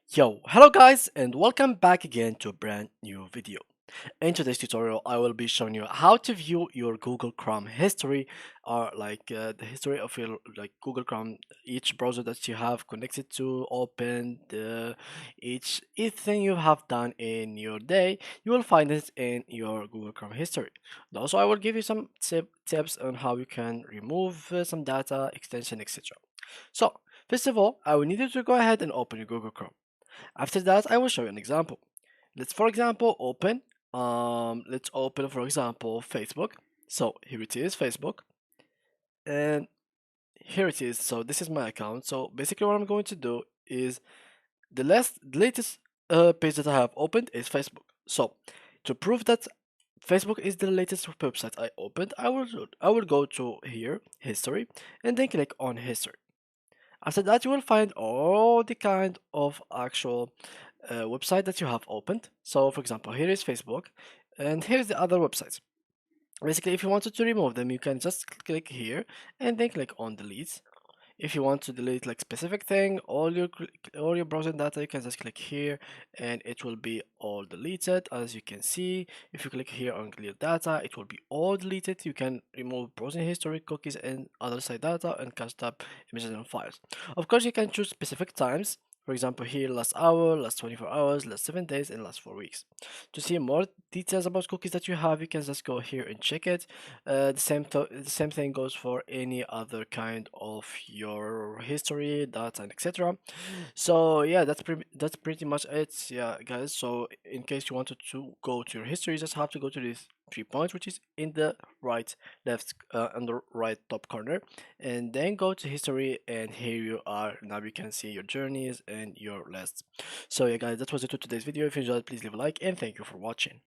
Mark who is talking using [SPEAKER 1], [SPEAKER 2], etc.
[SPEAKER 1] Yo, hello guys and welcome back again to a brand new video. In today's tutorial, I will be showing you how to view your Google Chrome history or the history of your Google Chrome, each browser that you have connected to, opened, each thing you have done in your day, you will find it in your Google Chrome history. And also, I will give you some tips on how you can remove some data, extension, etc. So, first of all, I will need you to go ahead and open your Google Chrome. After that, I will show you an example. Let's, for example, let's open, for example, Facebook. So here it is, Facebook, and here it is. So this is my account. So basically, what I'm going to do is the latest page that I have opened is Facebook. So to prove that Facebook is the latest website I opened, I will go to here, history, and then click on history. After that, you will find all the kind of actual website that you have opened. So, for example, here is Facebook, and here's the other websites. Basically, if you wanted to remove them, you can just click here and then click on delete. If you want to delete like specific thing, all your browser data, you can just click here, and it will be all deleted. As you can see, if you click here on clear data, it will be all deleted. You can remove browsing history, cookies, and other site data, and cached up images and files. Of course, you can choose specific times. For example, here last hour, last 24 hours, last 7 days, and last 4 weeks. To see more details about cookies that you have, you can just go here and check it. The same thing goes for any other kind of your history, data, and etc. So yeah, that's pretty much it. Yeah, guys. So in case you wanted to go to your history, you just have to go to these 3 points, which is in the right, left, on the right top corner, and then go to history. And here you are. Now you can see your journeys and your lists. So yeah, guys, that was it for today's video. If you enjoyed, please leave a like and thank you for watching.